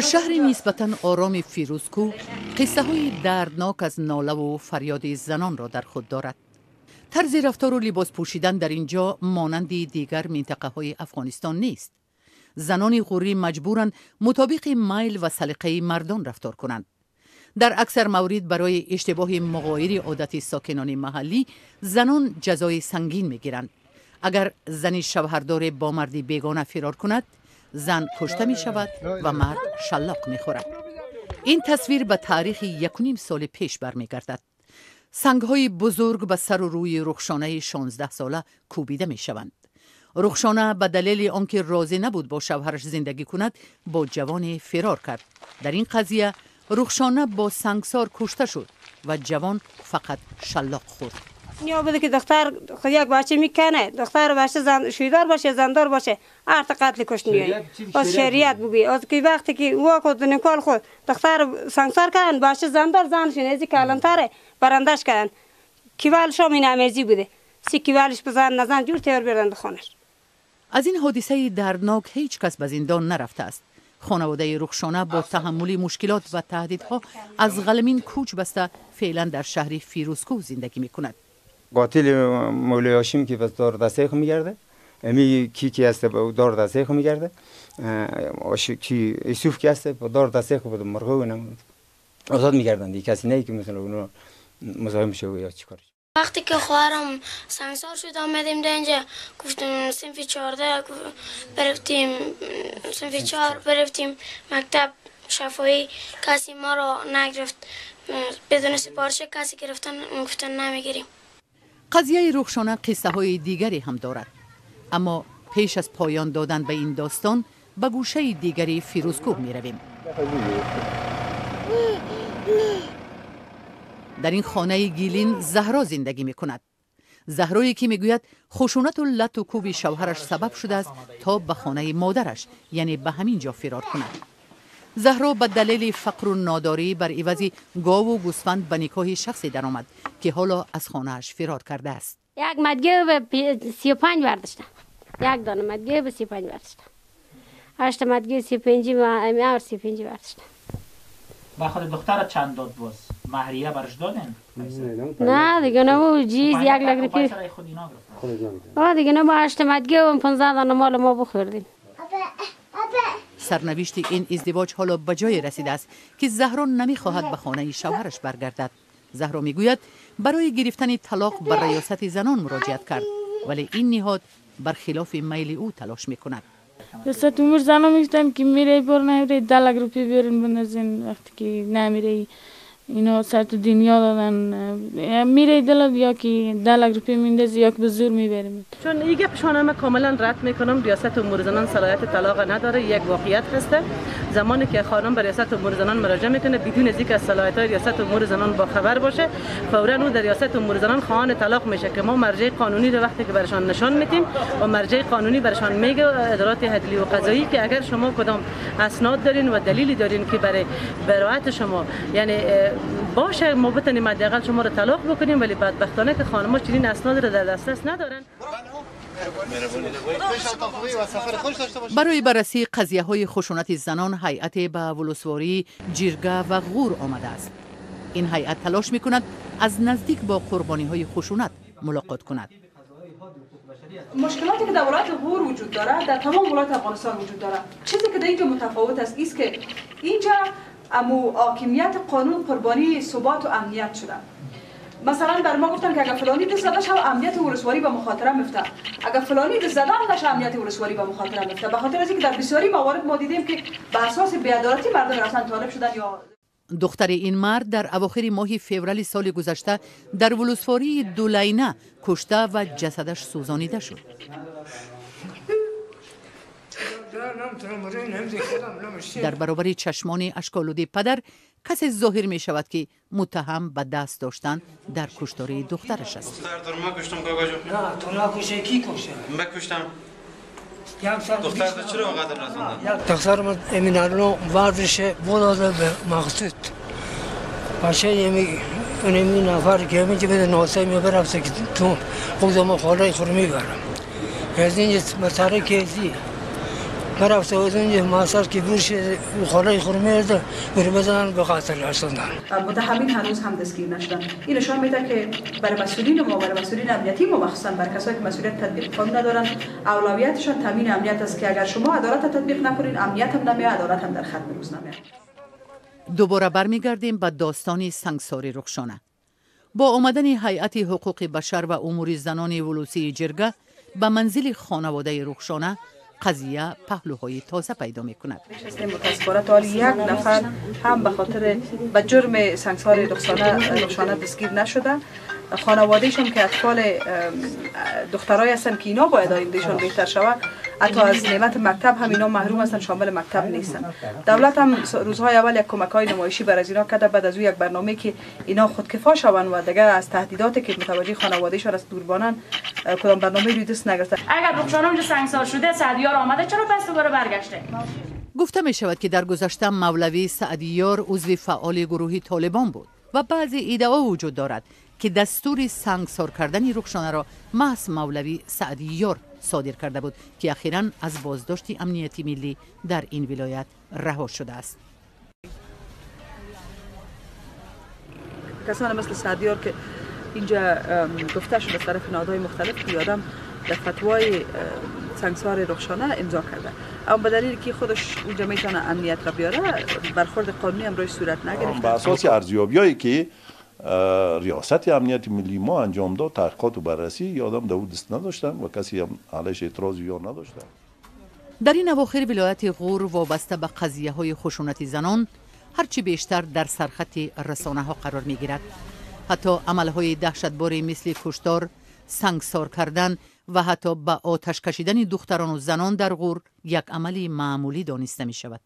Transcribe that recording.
شهری نسبتاً آرام فیروزکو قصه های دردناک از ناله و فریاد زنان را در خود دارد. طرز رفتار و لباس پوشیدن در اینجا مانند دیگر منطقه های افغانستان نیست. زنان غوری مجبورند مطابق میل و سلیقه مردان رفتار کنند. در اکثر موارد برای اشتباه مغایر عادت ساکنان محلی زنان جزای سنگین میگیرند. اگر زنی شوهردار با مردی بیگانه فرار کند، زن کشته می شود و مرد شلاق می خورد. این تصویر به تاریخ 1.5 سال پیش برمیگردد. سنگ‌های بزرگ به سر و روی رخشانه 16 ساله کوبیده می شوند. رخشانه به دلیل آنکه راضی نبود با شوهرش زندگی کند، با جوان فرار کرد. در این قضیه رخشانه با سنگسار کشته شد و جوان فقط شلاق خورد. یا بده که دختر یک بچه میکنه، دختر بچه شویدار باشه، زندار باشه، ارت قتل کشنی از شریعت بگی. از که وقتی که وقت نکال خود دختر سنگسار کردن، بچه زندار زنشون ازی کلانتره برندش کردن. کیوالش هم این امیزی بوده، سی کیوالش بزن نزن جور تیار بیردن خانش. از این حادثه دردناک هیچ کس به زندان نرفته است. خانواده رخشانه با تحمل مشکلات و تهدیدها از غلمین کوچ بسته فعلا در شهر فیروزکو زندگی میکند. قاتل مولای هاشم که بس دار دسته خو میگرده، امی کی هست با دار دسته خو میگرده، کی یوسف کی هست با دار دسته خو بود مرغ و آزاد میگردن. دیگه کسی نه که مثلا اونو مزاحم شه یا چیکار. وقتی که خواهرم سنگسار شد آمدیم در اینجا، گفتیم صنف 14 برفتیم، صنف 4 برفتیم مکتب شفایی، کسی ما را نگرفت. بدون سپارش کسی گرفتن گفتن نمیگیریم. قضیه رخشانه قصه های دیگری هم دارد، اما پیش از پایان دادن به این داستان به گوشه دیگری فیروزکو می رویم. در این خانه گیلین زهرا زندگی می کند. زهرایی که می گوید خشونت و لط و کوب شوهرش سبب شده است تا به خانه مادرش یعنی به همین جا فرار کند. زهرا به دلیل فقر و ناداری بر عوض گاو و گوسفند به نکاح شخصی درآمد که حالا از خانه‌اش فرار کرده است. یک مدگه به 35 برداشتم. یک دانه مدگه به 35 برداشتم. 8 مدگه 35 و امیر 35 برداشتم. با خود دختر چند داد باز؟ مهریه برش دادن؟ نه دیگه نه و جیز 1 لک روپیه. دیگه نه با 8 مدگه و 15 دانه مال ما بخوردیم. سرنوشت این ازدواج حالا به جای رسیده است که زهرا نمیخواهد به خانه شوهرش برگردد. زهرا میگوید برای گرفتن طلاق به ریاست زنان مراجعت کرد، ولی این نهاد برخلاف میل او تلاش میکند. ریاست امور زنان میگفتن که میره بر نمیره 10 لک روپیه بیارین بندازین، وقتی که نمیره اینا سر تو دنیا دادن میره دل یا که 10 لک روپیه میندازی یا که به زور میبریم. چون ایگه شانه‌ام کاملا رد میکنم. ریاست امور زنان صلاحیت طلاق نداره. یک واقعیت هسته زمانی که خانم به ریاست امور زنان مراجعه میکنه بدون از اینکه از صلاحیت ریاست امور زنان با خبر باشه، فورا او در ریاست امور زنان خواهان طلاق میشه که ما مرجع قانونی رو وقتی که برشان نشان میدیم و مرجع قانونی برشان میگه ادارات عدلی و قضایی که اگر شما کدام اسناد دارین و دلیلی دارین که برای براءت شما یعنی باشه ما بتونیم حداقل شما رو طلاق بکنیم، ولی بدبختانه که خانم‌ها چنین اسناد رو در دسترس ندارن. برای بررسی قضیه های خشونت زنان هیئت به ولسواری جرگه و غور آمده است. این هیئت تلاش می کند از نزدیک با قربانی های خشونت ملاقات کند. مشکلاتی که در ولایت غور وجود دارد در تمام ولایت افغانستان وجود دارد. چیزی که در اینجا متفاوت است است که اینجا حاکمیت قانون قربانی ثبات و امنیت شده. مثلا بر ما گفتن که اگر فلانی دست زده شو امنیت ولسوالی به مخاطره میفته، اگر فلانی دست زده نشه امنیت ولسوالی به مخاطره میفته. به خاطر از اینکه در بسیاری موارد ما دیدیم که بر اساس بی‌عدالتی مردم اصلا طالب شدن. یا دختر این مرد در اواخر ماه فوریه سال گذشته در ولسوالی دولینه کشته و جسدش سوزانیده شد. در برابر چشمان اشک‌آلود پدر کسی ظاهر می شود که متهم به دست داشتن در کشتار دخترش است. دختر ما کشتم کاکا جون. نه تو نکشته کی کشته؟ من کشتم. دختر تو چرا قتل رسوندن؟ دختر من امینالو ورزش بوده به مقصود. باشه اونمی نفر که میگه بده نوسه میبرم که تو خودم خاله خور میبرم. از این مسئله کیزی رفته بود اونجا ماسر که برش خاله خور میرده بر بزنن به قتل رسوندن. متهمین هنوز هم دستگیر نشدن. این نشان میده که برای مسئولین ما، برای مسئولین امنیتی ما، مخصوصا بر کسایی که مسئولیت تطبیق قانون ندارن، اولویتشان تامین امنیت است که اگر شما عدالت تطبیق نکنین، امنیت هم نمیاد، عدالت هم در خط روز نمیاد. دوباره برمیگردیم به داستان سنگسار رخشانه. با آمدن هیئت حقوق بشر و امور زنان ولوسی جرگه به منزل خانواده رخشانه، قضیه پهلوهای تازه پیدا میکند. متاسفانه تا حال یک نفر هم به خاطر به جرم سنگسار رخشانه دستگیر نشده. خانوادهشون که اطفال دخترای هستن که اینا باید آیندهشون بهتر شود، حتی از نعمت مکتب هم اینا محروم هستن، شامل مکتب نیستن. دولت هم روزهای اول یک کمک‌های نمایشی برای اینا کرده، بعد از او یک برنامه که اینا خودکفا شوند و دیگر از تهدیداتی که متوجه خانوادهشون از دوربانن کدام برنامه روی دست نگرفته. اگر رخشانه اونجا سنگسار شده، سعدیار آمده، چرا پس دوباره برگشته؟ گفته می شود که در گذشته مولوی سعدیار عضو فعال گروه طالبان بود و بعضی ادعا وجود دارد که دستور سنگسار کردن رخشانه را محض مولوی سعدیار صادر کرده بود که اخیراً از بازداشت امنیتی ملی در این ولایت رها شده است. کسان مثل سعدیار که اینجا گفته شده از طرف نهادهای مختلف که آدم در فتوای سنگسار رخشانه امضا کرده، اما به دلیلی که خودش اونجا میتونه امنیت را بیاره، برخورد قانونی هم روی صورت نگرفته. بر اساس ارزیابیایی که ریاست امنیت ملی ما انجام داد، تحقیقات و بررسی، یادم داود دست نداشتن و کسی هم علیش اعتراض یا نداشتن. در این اواخر ولایت غور وابسته به قضیه های خشونت زنان هرچی بیشتر در سرخط رسانه ها قرار می گیرد. حتی عملهای دهشتباری مثل کشتار، سنگسار کردن و حتی به آتش کشیدن دختران و زنان در غور یک عملی معمولی دانسته می شود.